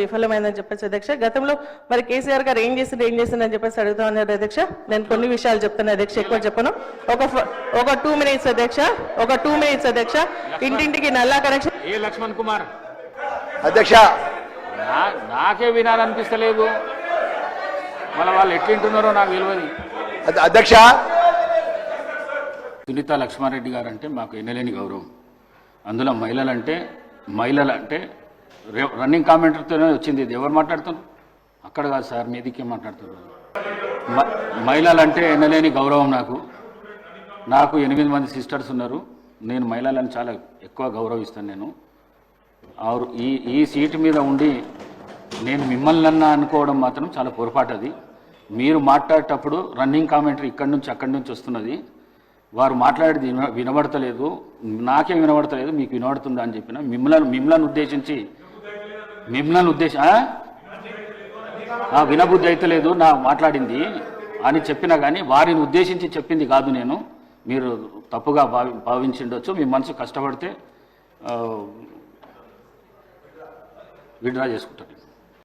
విఫలమైందని చెప్పేసి అధ్యక్ష. గతంలో మరి కేసీఆర్ గారు ఏం చేసిందని చెప్పేసి అడుగుతా ఉన్నారు అధ్యక్ష. నేను కొన్ని విషయాలు చెప్తాను అధ్యక్ష, ఎక్కువ చెప్పను. ఒక 2 minutes అధ్యక్ష, ఒక 2 minutes అధ్యక్ష. ఇంటింటికి నల్లా కనెక్షన్. ఏ లక్ష్మణ్ కుమార్ అధ్యక్ష, నాకే వినాలనిపిస్తలేదు, మళ్ళీ వాళ్ళు ఎట్లుంటున్నారో నాకు తెలియదు. అధ్యక్ష, సునీత లక్ష్మారెడ్డి గారు అంటే మాకు ఎన్నలేని గౌరవం. అందులో మహిళలంటే రన్నింగ్ కామెంటర్తోనే వచ్చింది. ఇది ఎవరు మాట్లాడుతున్నారు? అక్కడ కాదు సార్, మీదికే మాట్లాడుతున్నారు. మహిళలంటే ఎన్నలేని గౌరవం నాకు 8 మంది సిస్టర్స్ ఉన్నారు. నేను మహిళలను చాలా ఎక్కువ గౌరవిస్తాను. నేను ఈ సీటు మీద ఉండి నేను మిమ్మల్ని అనుకోవడం మాత్రం చాలా పొరపాటు. అది మీరు మాట్లాడేటప్పుడు రన్నింగ్ కామెంటరీ ఇక్కడి నుంచి అక్కడి నుంచి వస్తున్నది. వారు మాట్లాడేది వినబడతలేదు, నాకే వినబడతలేదు, మీకు వినబడుతుందా అని చెప్పిన. మిమ్మల్ని ఉద్దేశించి వినబుద్ధి అయితే లేదు నా మాట్లాడింది అని చెప్పినా కానీ వారిని ఉద్దేశించి చెప్పింది కాదు నేను. మీరు తప్పుగా భావించిండొచ్చు. మీ మనసు కష్టపడితే విడ్రా చేసుకుంటారు.